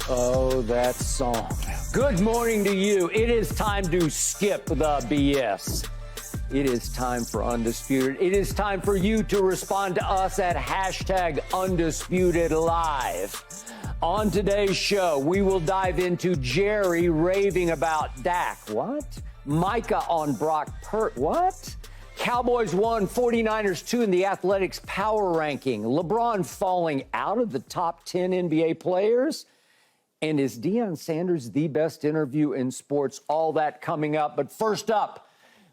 Oh, that song. Good morning to you. It is time to skip the BS. It is time for Undisputed. It is time for you to respond to us at #UndisputedLive. On today's show, we will dive into Jerry raving about Dak. What? Micah on Brock Purt. What? Cowboys 1, 49ers 2 in the Athletics power ranking. LeBron falling out of the top 10 NBA players. And is Deion Sanders the best interview in sports? All that coming up. But first up,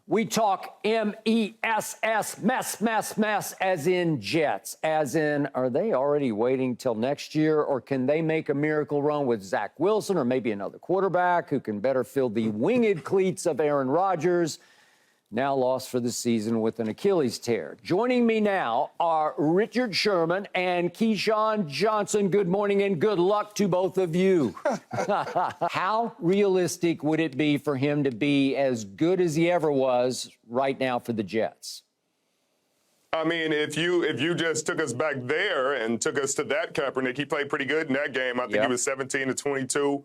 we talk MESS, mess, as in Jets. As in, are they already waiting till next year? Or can they make a miracle run with Zach Wilson or maybe another quarterback who can better fill the winged cleats of Aaron Rodgers? Now lost for the season with an Achilles tear. Joining me now are Richard Sherman and Keyshawn Johnson. Good morning and good luck to both of you. How realistic would it be for him to be as good as he ever was right now for the Jets? I mean, if you just took us back there and took us to that Kaepernick, he played pretty good in that game. I think he was 17 to 22,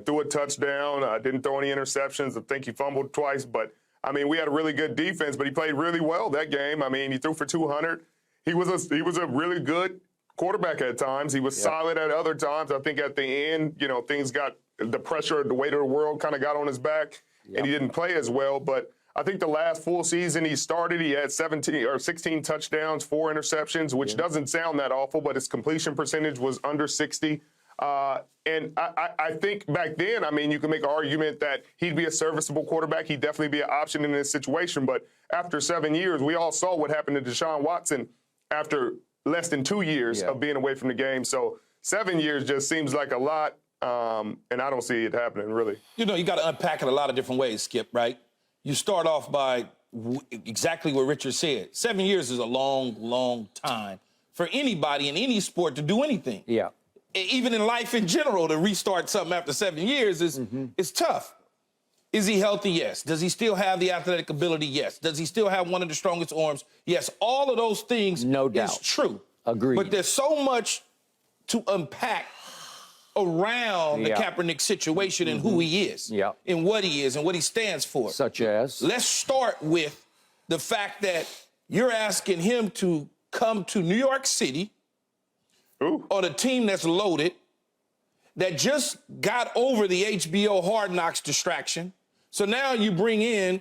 threw a touchdown, didn't throw any interceptions. I think he fumbled twice, but I mean, we had a really good defense, but he played really well that game. I mean, he threw for 200. He was a really good quarterback at times. He was solid at other times. I think at the end, things got the pressure, the weight of the world kind of got on his back, and he didn't play as well. But I think the last full season he started, he had 17 or 16 touchdowns, 4 interceptions, which doesn't sound that awful, but his completion percentage was under 60. And I think back then, I mean, you can make an argument that he'd be a serviceable quarterback. He'd definitely be an option in this situation. But after 7 years, we all saw what happened to Deshaun Watson after less than 2 years of being away from the game. So 7 years just seems like a lot, and I don't see it happening, really. You got to unpack it a lot of different ways, Skip, right? You start off by exactly what Richard said. 7 years is a long, long time for anybody in any sport to do anything. Yeah. Even in life in general, to restart something after 7 years is tough. Is he healthy? Yes. Does he still have the athletic ability? Yes. Does he still have one of the strongest arms? Yes. All of those things is true. Agreed. But there's so much to unpack around the Kaepernick situation and who he is and what he is and what he stands for. Such as? Let's start with the fact that you're asking him to come to New York City on a team that's loaded, that just got over the HBO Hard Knocks distraction. So now you bring in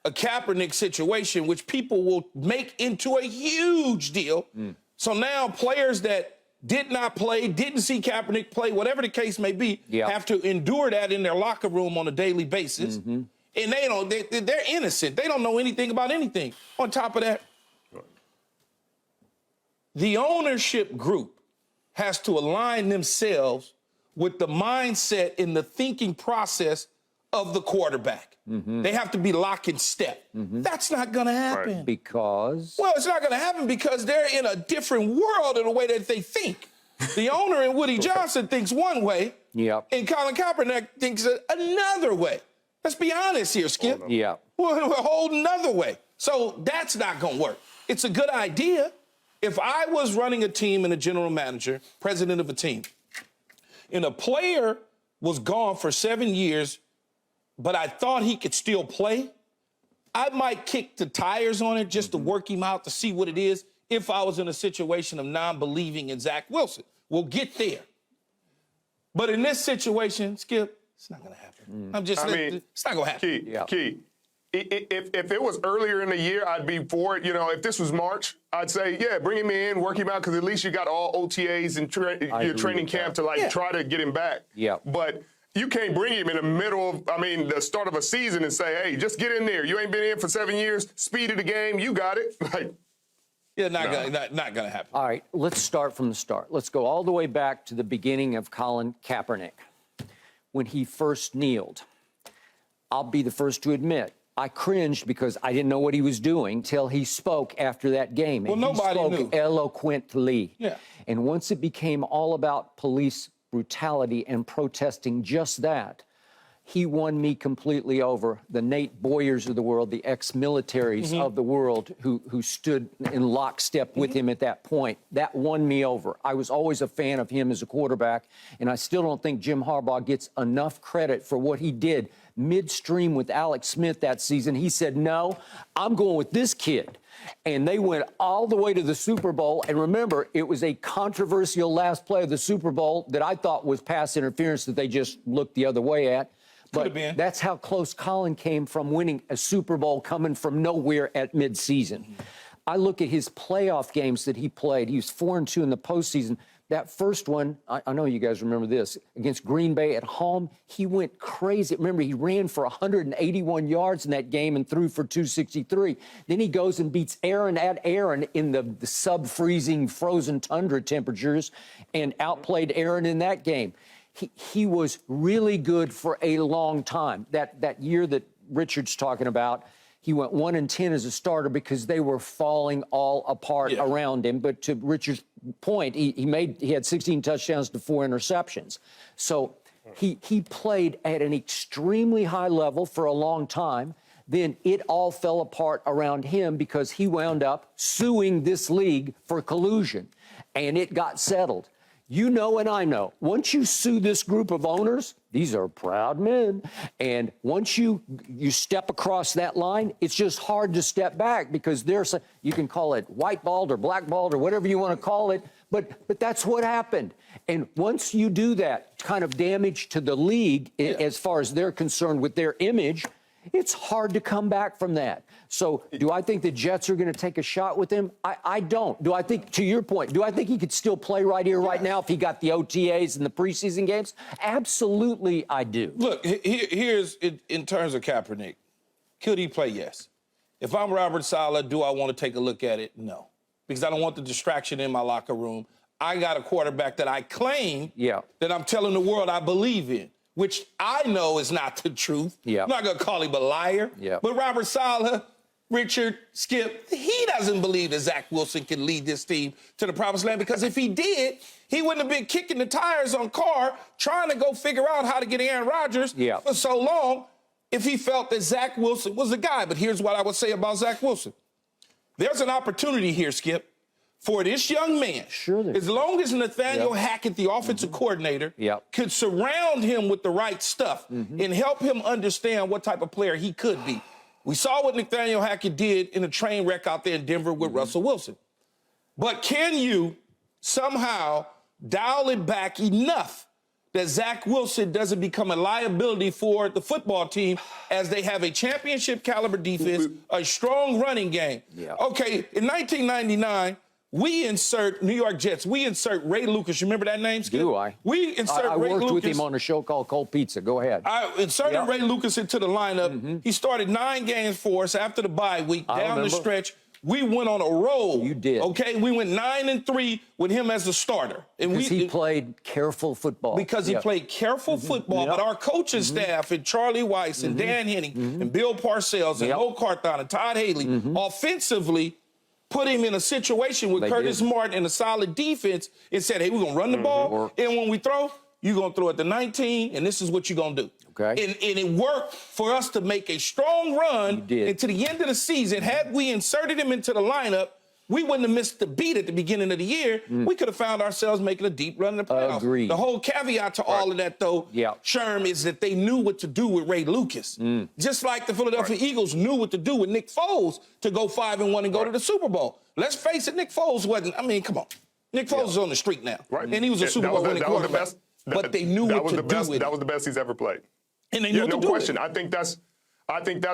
a Kaepernick situation, which people will make into a huge deal. So now players that did not play, didn't see Kaepernick play, whatever the case may be, have to endure that in their locker room on a daily basis. And they're innocent. They don't know anything about anything. On top of that, the ownership group has to align themselves with the mindset and the thinking process of the quarterback. They have to be lock in step. That's not going to happen. Because? Well, it's not going to happen because they're in a different world in the way that they think. The owner in Woody Johnson thinks one way, and Colin Kaepernick thinks another way. Let's be honest here, Skip. We're a whole nother way. So that's not going to work. It's a good idea. If I was running a team and a general manager, president of a team, and a player was gone for 7 years, but I thought he could still play, I might kick the tires on it just to work him out to see what it is if I was in a situation of non-believing in Zach Wilson. We'll get there. But in this situation, Skip, it's not going to happen. It's not going to happen. Key. If it was earlier in the year, I'd be for it. If this was March, I'd say, bring him in, work him out, because at least you got all OTAs and your training camp to try to get him back. But you can't bring him in the middle of, the start of a season and say, hey, just get in there. You ain't been in for 7 years. Speed of the game, you got it. Not gonna happen. All right, let's start from the start. Let's go all the way back to the beginning of Colin Kaepernick. When he first kneeled, I'll be the first to admit, I cringed because I didn't know what he was doing till he spoke after that game. Well, nobody knew. He spoke eloquently. Yeah. And once it became all about police brutality and protesting just that, he won me completely over. The Nate Boyers of the world, the ex-militaries of the world who stood in lockstep with him at that point, that won me over. I was always a fan of him as a quarterback, and I still don't think Jim Harbaugh gets enough credit for what he did midstream with Alex Smith that season. He said, no, I'm going with this kid. And they went all the way to the Super Bowl. And remember, it was a controversial last play of the Super Bowl that I thought was pass interference that they just looked the other way at. But that's how close Colin came from winning a Super Bowl coming from nowhere at midseason. I look at his playoff games that he played. He was 4-2 in the postseason. That first one, I know you guys remember this, against Green Bay at home, he went crazy. Remember, he ran for 181 yards in that game and threw for 263. Then he goes and beats Aaron at Aaron in the sub-freezing frozen tundra temperatures and outplayed Aaron in that game. He was really good for a long time. That year that Richard's talking about, he went 1-10 as a starter because they were falling all apart around him. But to Richard's point, he had 16 touchdowns to 4 interceptions. So he played at an extremely high level for a long time. Then it all fell apart around him because he wound up suing this league for collusion, and it got settled. You know and I know, once you sue this group of owners, these are proud men, and once you step across that line, it's just hard to step back because you can call it white-balled or black-balled or whatever you want to call it, but that's what happened. And once you do that kind of damage to the league as far as they're concerned with their image, it's hard to come back from that. So do I think the Jets are going to take a shot with him? I don't. Do I think, to your point, do I think he could still play right here, right now if he got the OTAs and the preseason games? Absolutely, I do. Look, here's, in terms of Kaepernick, could he play? Yes. If I'm Robert Saleh, do I want to take a look at it? No. Because I don't want the distraction in my locker room. I got a quarterback that I claim that I'm telling the world I believe in, which I know is not the truth. I'm not going to call him a liar. But Robert Saleh, Richard, Skip, he doesn't believe that Zach Wilson can lead this team to the promised land, because if he did, he wouldn't have been kicking the tires on Carr trying to go figure out how to get Aaron Rodgers for so long if he felt that Zach Wilson was the guy. But here's what I would say about Zach Wilson. There's an opportunity here, Skip, for this young man, as long as Nathaniel Hackett, the offensive coordinator, could surround him with the right stuff and help him understand what type of player he could be. We saw what Nathaniel Hackett did in a train wreck out there in Denver with Russell Wilson. But can you somehow dial it back enough that Zach Wilson doesn't become a liability for the football team as they have a championship caliber defense, a strong running game? Okay, in 1999, we insert New York Jets. We insert Ray Lucas. You remember that name, Skip? Do I? We insert Ray Lucas. I worked with him on a show called Cold Pizza. Go ahead. I inserted Ray Lucas into the lineup. He started 9 games for us after the bye week. Down the stretch, we went on a roll. You did. Okay, we went 9-3 with him as a starter. And because he played careful football. Because he played careful football. But our coaching staff and Charlie Weiss and Dan Henning and Bill Parcells and Mo Carthon and Todd Haley offensively put him in a situation with Curtis Martin and a solid defense and said, hey, we're going to run the ball. And when we throw, you're going to throw at the 19, and this is what you're going to do. Okay. And it worked for us to make a strong run into the end of the season. Had we inserted him into the lineup, we wouldn't have missed the beat at the beginning of the year. We could have found ourselves making a deep run in the playoffs. Agreed. The whole caveat to all of that, though, Sherm, is that they knew what to do with Ray Lucas. Just like the Philadelphia Eagles knew what to do with Nick Foles to go 5-1 and go to the Super Bowl. Let's face it, Nick Foles wasn't, I mean, come on. Nick Foles is on the street now. And he was a Super Bowl winning quarterback. But they knew what to do with it. That was the best he's ever played. And they knew what to do. No question. I think that's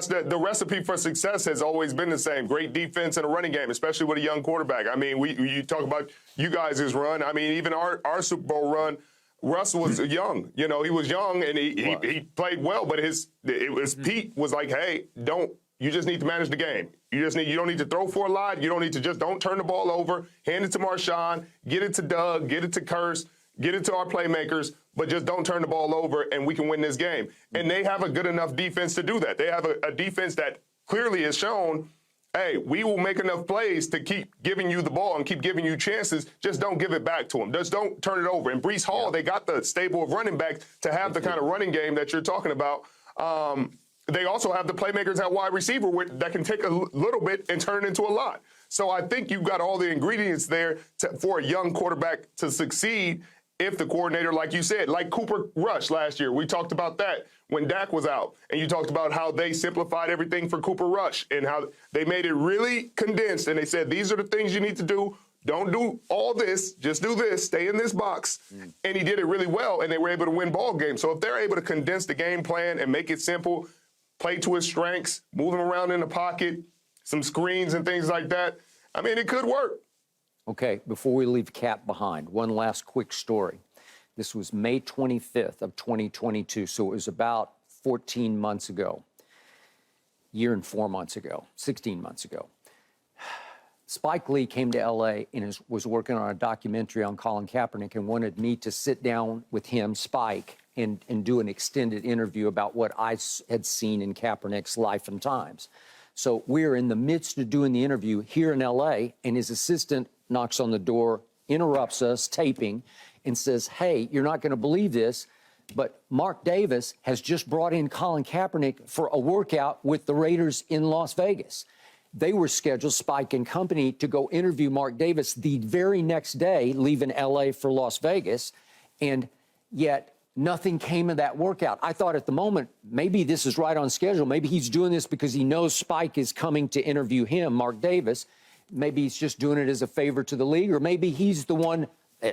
the recipe for success has always been the same. Great defense and a running game, especially with a young quarterback. I mean, you talk about you guys' run. I mean, even our Super Bowl run, Russ was young. You know, he was young and he played well, but Pete was like, hey, you just need to manage the game. You don't need to throw for a lot. You don't need to don't turn the ball over. Hand it to Marshawn, get it to Doug, get it to Curse, get it to our playmakers, but just don't turn the ball over and we can win this game. And they have a good enough defense to do that. They have a defense that clearly has shown hey, we will make enough plays to keep giving you the ball and keep giving you chances. Just don't give it back to them. Just don't turn it over. And Breece Hall, they got the stable of running backs to have the kind of running game that you're talking about. They also have the playmakers at wide receiver that can take a little bit and turn it into a lot. So I think you've got all the ingredients there for a young quarterback to succeed if the coordinator, like you said, like Cooper Rush last year. We talked about that when Dak was out. And you talked about how they simplified everything for Cooper Rush and how they made it really condensed. And they said, these are the things you need to do. Don't do all this. Just do this. Stay in this box. And he did it really well, and they were able to win ball games. So if they're able to condense the game plan and make it simple, play to his strengths, move him around in the pocket, some screens and things like that, I mean, it could work. Okay, before we leave Cap behind, one last quick story. This was May 25th of 2022, so it was about 14 months ago, year and 4 months ago, 16 months ago. Spike Lee came to L.A. and was working on a documentary on Colin Kaepernick and wanted me to sit down with him, Spike, and do an extended interview about what I had seen in Kaepernick's life and times. So we're in the midst of doing the interview here in L.A., and his assistant knocks on the door, interrupts us, taping, and says, hey, you're not going to believe this, but Mark Davis has just brought in Colin Kaepernick for a workout with the Raiders in Las Vegas. They were scheduled, Spike and company, to go interview Mark Davis the very next day, leaving L.A. for Las Vegas, and yet nothing came of that workout. I thought at the moment, maybe this is right on schedule. Maybe he's doing this because he knows Spike is coming to interview him, Mark Davis. Maybe he's just doing it as a favor to the league, or maybe he's the one,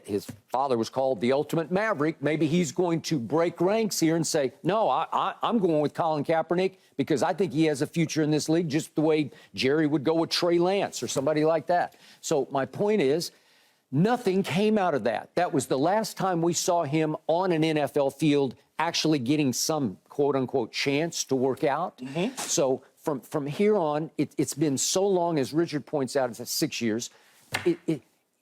his father was called the ultimate maverick. Maybe he's going to break ranks here and say, no, I'm going with Colin Kaepernick because I think he has a future in this league, just the way Jerry would go with Trey Lance or somebody like that. So my point is, nothing came out of that. That was the last time we saw him on an NFL field actually getting some quote-unquote chance to work out. Mm-hmm. So from here on, it's been so long, as Richard points out, it's 6 years.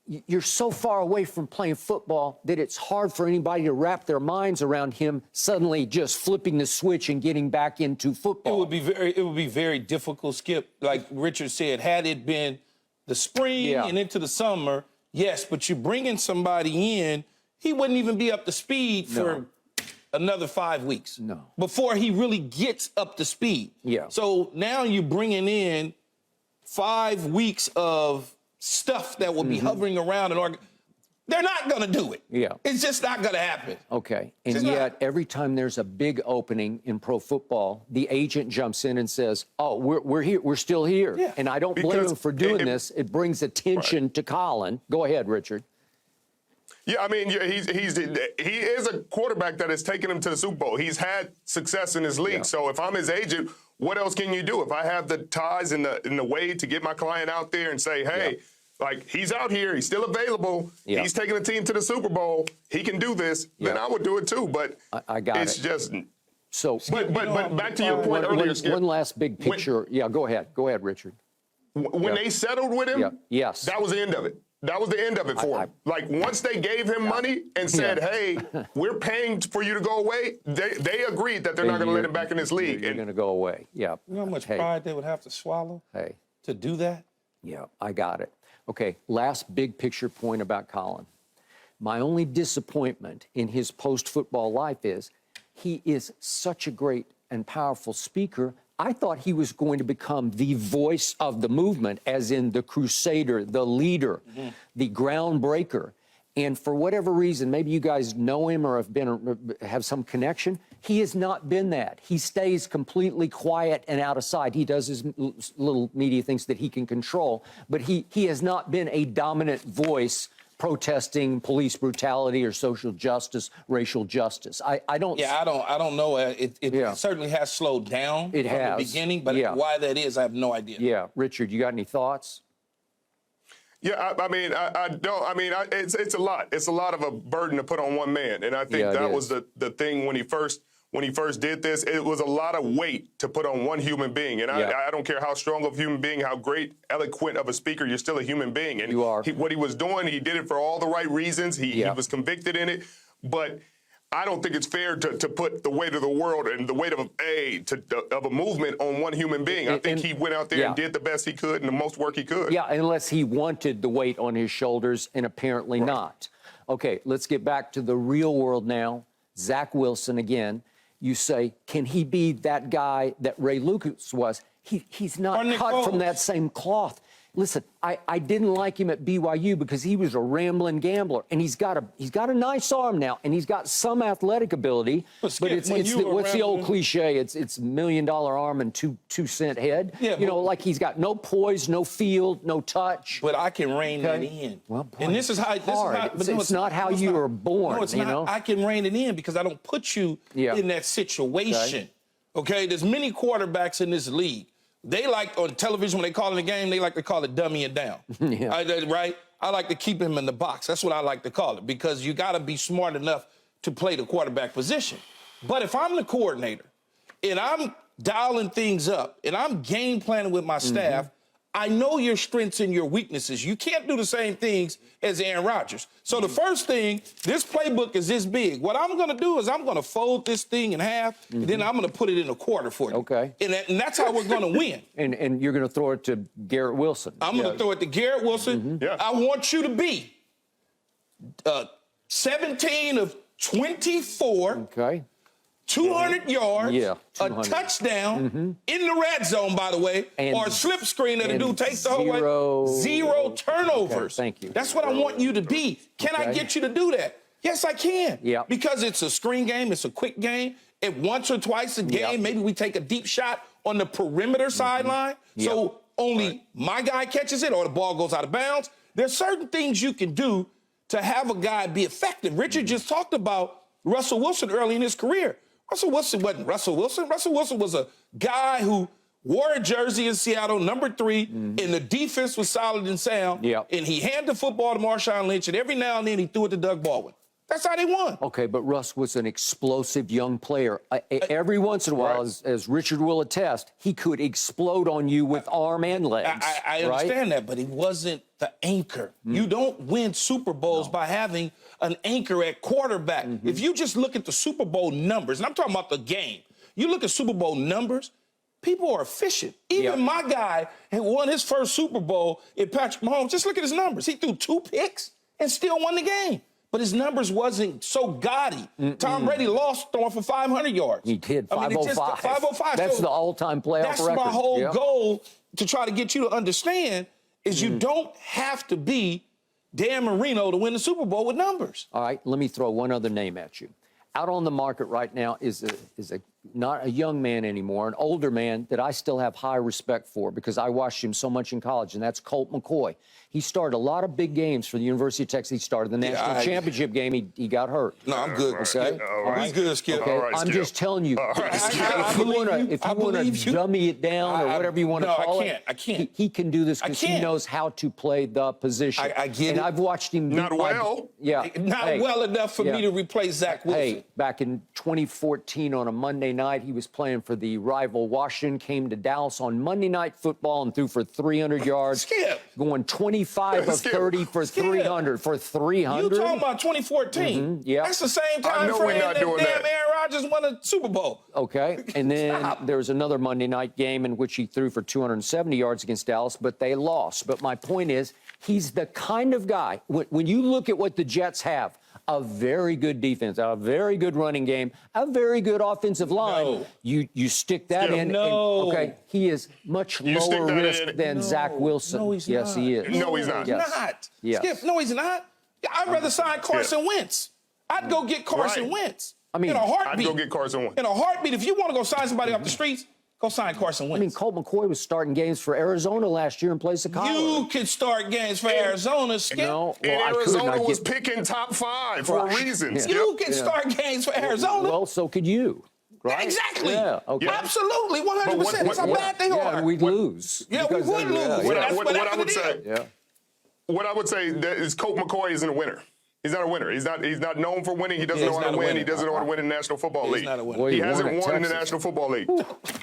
You're so far away from playing football that it's hard for anybody to wrap their minds around him suddenly just flipping the switch and getting back into football. It would be very difficult, Skip. Like Richard said, had it been the spring and into the summer, yes, but you bring in somebody in, he wouldn't even be up to speed for another 5 weeks before he really gets up to speed. Yeah. So now you're bringing in 5 weeks of stuff that will be hovering around they're not going to do it. Yeah. It's just not going to happen. Okay. And yet every time there's a big opening in pro football, the agent jumps in and says, oh, we're here. We're still here. Yeah. And I don't blame him for doing this. It brings attention to Colin. Go ahead, Richard. Yeah, I mean, he is a quarterback that has taken him to the Super Bowl. He's had success in his league. Yeah. So if I'm his agent, what else can you do? If I have the ties in the way to get my client out there and say, hey, like, he's out here, he's still available, he's taking the team to the Super Bowl, he can do this, then I would do it too. But I got it's just so. But back to your point earlier, Skip. One last big picture. Go ahead, Richard. When they settled with him, that was the end of it. That was the end of it for him. Like, once they gave him money and said, hey, we're paying for you to go away, they agreed that they're not going to let him back in this league. You're going to go away. Yeah. You know how much pride they would have to swallow to do that? Yeah, I got it. Okay, last big picture point about Colin. My only disappointment in his post-football life is he is such a great and powerful speaker. I thought he was going to become the voice of the movement, as in the crusader, the leader, the groundbreaker. And for whatever reason, maybe you guys know him or have some connection, he has not been that. He stays completely quiet and out of sight. He does his little media things that he can control, but he has not been a dominant voice protesting police brutality or social justice, racial justice. I don't. Yeah, I don't know. It certainly has slowed down from the beginning, but why that is, I have no idea. Yeah, Richard, you got any thoughts? Yeah, I mean, I don't. I mean, it's a lot. It's a lot of a burden to put on one man, and I think that was the thing when he first did this. It was a lot of weight to put on one human being, and I don't care how strong of a human being, how great, eloquent of a speaker, you're still a human being. And you are. What he was doing, he did it for all the right reasons. He was convicted in it, but I don't think it's fair to put the weight of the world and the weight of a movement on one human being. I think he went out there and did the best he could and the most work he could. Yeah, unless he wanted the weight on his shoulders, and apparently not. Okay, let's get back to the real world now. Zach Wilson again. You say, can he be that guy that Ray Lucas was? He's not cut from that same cloth. Listen, I didn't like him at BYU because he was a rambling gambler, and he's got a nice arm now, and he's got some athletic ability. But what's the old cliche? It's $1 million arm and two-cent head. Yeah, you know, like he's got no poise, no field, no touch. But I can rein it in. Well, boy, and this is how it's not how you were born. No, it's not. Know? I can rein it in because I don't put you in that situation. Okay, there's many quarterbacks in this league. They like, on television, when they call it a game, they like to call it dummy it down. Right? I like to keep him in the box. That's what I like to call it, because you got to be smart enough to play the quarterback position. But if I'm the coordinator and I'm dialing things up and I'm game planning with my staff, I know your strengths and your weaknesses. You can't do the same things as Aaron Rodgers. So the first thing, this playbook is this big. What I'm going to do is I'm going to fold this thing in half, and then I'm going to put it in a quarter for you. Okay. And that's how we're going to win. And you're going to throw it to Garrett Wilson. I'm going to throw it to Garrett Wilson. I want you to be 17 of 24. Okay. 200 yards, 200. a touchdown in the red zone, by the way, or a slip screen that a dude takes the whole way. Zero turnovers. Okay, thank you. That's what I want you to be. Can I get you to do that? Yes, I can. Yeah. Because it's a screen game. It's a quick game. It once or twice a game. Maybe we take a deep shot on the perimeter sideline. So only my guy catches it or the ball goes out of bounds. There's certain things you can do to have a guy be effective. Richard just talked about Russell Wilson early in his career. Russell Wilson wasn't Russell Wilson. Russell Wilson was a guy who wore a jersey in Seattle, number 3, and the defense was solid and sound. And he handed the football to Marshawn Lynch, and every now and then he threw it to Doug Baldwin. That's how they won. Okay, but Russ was an explosive young player. Every once in a while, as Richard will attest, he could explode on you with arm and legs. I understand that, but he wasn't the anchor. You don't win Super Bowls by having an anchor at quarterback. If you just look at the Super Bowl numbers, and I'm talking about the game, you look at Super Bowl numbers, people are efficient. Even my guy who won his first Super Bowl in Patrick Mahomes, just look at his numbers. He threw 2 picks and still won the game. But his numbers wasn't so gaudy. Tom Brady lost throwing for 500 yards. He did, 505. 505. That's the all-time playoff record. That's my whole goal to try to get you to understand is you don't have to be Dan Marino to win the Super Bowl with numbers. All right, let me throw one other name at you. Out on the market right now is not a young man anymore, an older man that I still have high respect for because I watched him so much in college, and that's Colt McCoy. He started a lot of big games for the University of Texas. He started the national championship game. He got hurt. No, I'm good. Okay? He's good, Skip. Okay? I'm just telling you. If you want to dummy it down or whatever you want to call it, I can't. He can do this because he knows how to play the position. I get it. And I've watched him. Not well. Not well enough for me to replace Zach Wilson. Hey, back in 2014 on a Monday night, he was playing for the rival Washington, came to Dallas on Monday Night Football and threw for 300 yards. Skip. Going 25 of 30 for 300. For 300. You talking about 2014? That's the same time frame that damn Aaron Rodgers won a Super Bowl. Okay, and then there was another Monday night game in which he threw for 270 yards against Dallas, but they lost. But my point is, he's the kind of guy, when you look at what the Jets have, a very good defense, a very good running game, a very good offensive line. You stick that in. Okay, he is much lower risk than Zach Wilson. No, he's not. Yes, he is. No, he's not. Yes. Skip, no, he's not. I'd rather sign Carson Wentz. I'd go get Carson Wentz. I mean, in a heartbeat. I'd go get Carson Wentz. In a heartbeat, if you want to go sign somebody off the streets, go sign Carson Wentz. I mean, Colt McCoy was starting games for Arizona last year in place of Kyler. You can start games for Arizona, Skip. No, and Arizona was picking top 5 for a reason. You can start games for Arizona. Well, so could you. Right? Exactly. Yeah, okay. Absolutely, 100%. That's how bad they are. Yeah, we'd lose. Yeah, we would lose. What I would say is Colt McCoy isn't a winner. He's not a winner. He's not known for winning. He doesn't know how to win. He doesn't know how to win in the National Football League. He's not a winner. He hasn't won in the National Football League.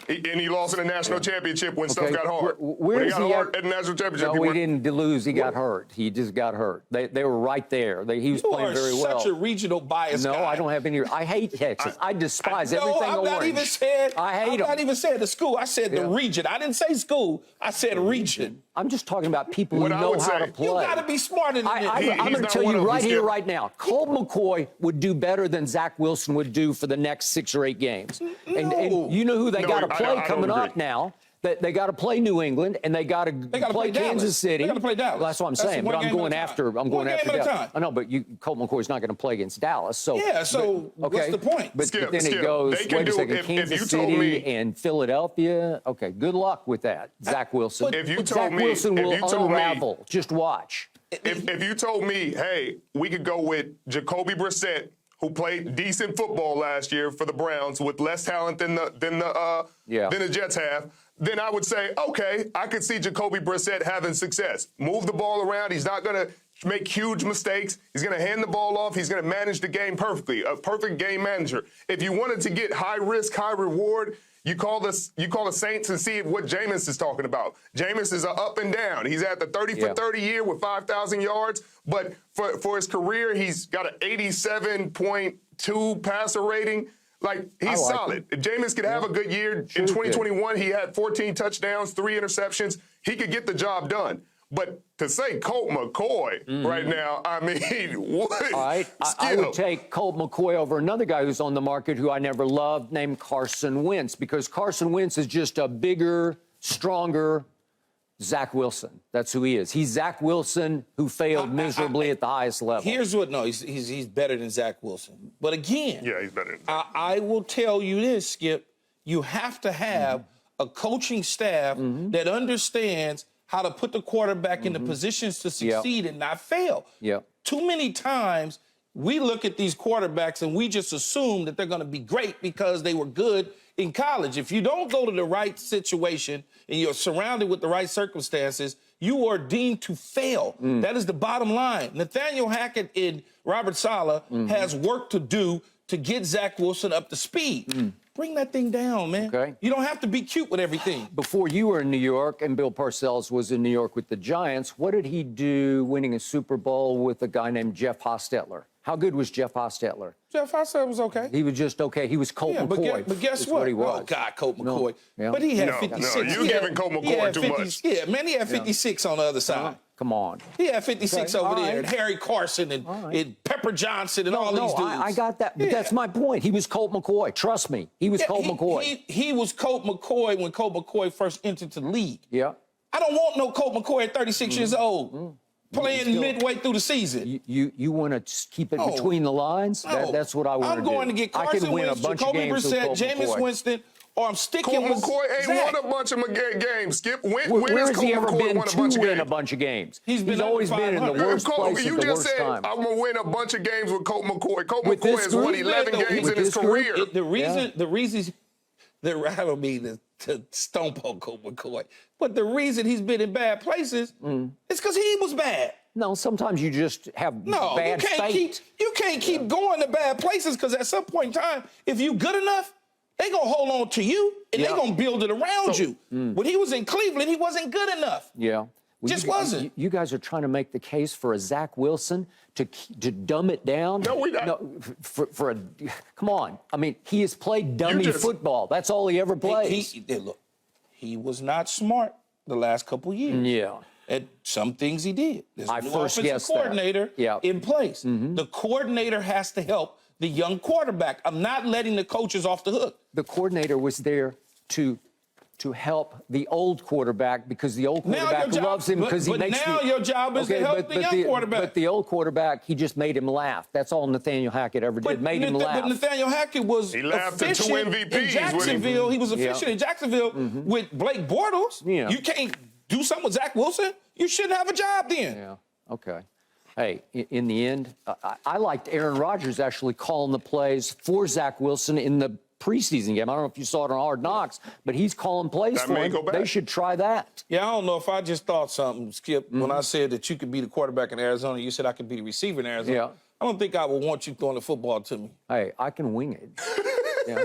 And he lost in the national championship when stuff got hard. Where when he is got he hard at the national championship. No, he didn't lose. He got hurt. He just got hurt. They were right there. He was playing very well. You are such a regional bias guy. No, I don't have any. I hate Texas. I despise everything I'm orange. not even saying. I hate them. I'm not even saying the school. I said the region. I didn't say school. I said region. I'm just talking about people who know how to play. You got to be smarter than this. I'm going to tell you right here, right now, Colt McCoy would do better than Zach Wilson would do for the next 6 or 8 games. No. And you know who they got to play coming up now? They got to play New England, and they got to play Kansas City. They got to play Dallas. Well, that's what I'm saying. But I'm going after Dallas. I know, but Colt McCoy's not going to play against Dallas. So what's the point? But then it goes. Wait a second. Kansas City and Philadelphia. Okay, good luck with that, Zach Wilson. Zach Wilson will unravel. Just watch. If you told me, hey, we could go with Jacoby Brissett, who played decent football last year for the Browns with less talent than the Jets have, then I would say, okay, I could see Jacoby Brissett having success. Move the ball around. He's not going to make huge mistakes. He's going to hand the ball off. He's going to manage the game perfectly. A perfect game manager. If you wanted to get high risk, high reward, you call the Saints and see what Jameis is talking about. Jameis is up and down. He's at the 30 for 30 year with 5,000 yards. But for his career, he's got an 87.2 passer rating. Like, he's solid. If Jameis could have a good year in 2021, he had 14 touchdowns, 3 interceptions. He could get the job done. But to say Colt McCoy right now, I mean, what? All right. I would take Colt McCoy over another guy who's on the market who I never loved, named Carson Wentz, because Carson Wentz is just a bigger, stronger Zach Wilson. That's who he is. He's Zach Wilson who failed miserably at the highest level. Here's what, he's better than Zach Wilson. But again, he's better than I will tell you this, Skip. You have to have a coaching staff that understands how to put the quarterback in the positions to succeed and not fail. Too many times we look at these quarterbacks and we just assume that they're going to be great because they were good in college. If you don't go to the right situation and you're surrounded with the right circumstances, you are deemed to fail. That is the bottom line. Nathaniel Hackett and Robert Saleh has work to do to get Zach Wilson up to speed. Bring that thing down, man. Okay. You don't have to be cute with everything. Before you were in New York and Bill Parcells was in New York with the Giants, what did he do winning a Super Bowl with a guy named Jeff Hostetler? How good was Jeff Hostetler? Jeff Hostetler was okay. He was just okay. He was Colt McCoy. But guess what? He was. Oh, God, Colt McCoy. But he had 56. No, you're giving Colt McCoy too much. Yeah, man, he had 56 on the other side. Come on. He had 56 over there, and Harry Carson and Pepper Johnson and all these dudes. I got that, but that's my point. He was Colt McCoy. Trust me. He was Colt McCoy. He was Colt McCoy when Colt McCoy first entered the league. Yeah. I don't want no Colt McCoy at 36 years old. Playing midway through the season. You want to keep it between the lines? No. That's what I want to do. I'm going to get Carson Wentz, Jacoby Brissett, Jameis Winston, or I'm sticking with McCoy ain't Zach. won a bunch of games. Skip, when has has he Colt ever McCoy been won a to bunch of win games? a bunch of games? He's always been in the worst place you at the just worst said, time. I'm going to win a bunch of games with Colt McCoy. Colt With McCoy this has won group? 11 games in his career. The reason that rattled me to stomp on Colt McCoy, but the reason he's been in bad places is because he was bad. No, sometimes you just have bad fate. You can't keep going to bad places because at some point in time, if you good enough, they gonna hold on to you and they gonna build it around you. When he was in Cleveland, he wasn't good enough. Yeah. Well, Just wasn't. You guys are trying to make the case for a Zach Wilson to dumb it down. No, we not. No, come on. I mean, he has played dummy football. That's all he ever played. Look, he was not smart the last couple years. Yeah. At some things he did. There's a new offensive coordinator in place. The coordinator has to help the young quarterback. I'm not letting the coaches off the hook. The coordinator was there to help the old quarterback because the old quarterback loves him because he makes But now your job is to help the young quarterback. But the old quarterback, he just made him laugh. That's all Nathaniel Hackett ever did, made him laugh. But Nathaniel Hackett was efficient in Jacksonville. He was efficient in Jacksonville with Blake Bortles. Yeah. You can't do something with Zach Wilson. You shouldn't have a job then. Yeah, okay. Hey, in the end, I liked Aaron Rodgers actually calling the plays for Zach Wilson in the preseason game. I don't know if you saw it on Hard Knocks, but he's calling plays for him. They should try that. Yeah, I don't know if I just thought something, Skip, when I said that you could be the quarterback in Arizona. You said I could be the receiver in Arizona. Yeah. I don't think I would want you throwing the football to me. Hey, I can wing it. Yeah.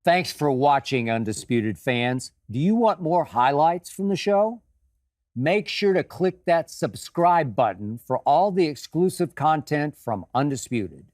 Thanks for watching, Undisputed fans. Do you want more highlights from the show? Make sure to click that subscribe button for all the exclusive content from Undisputed.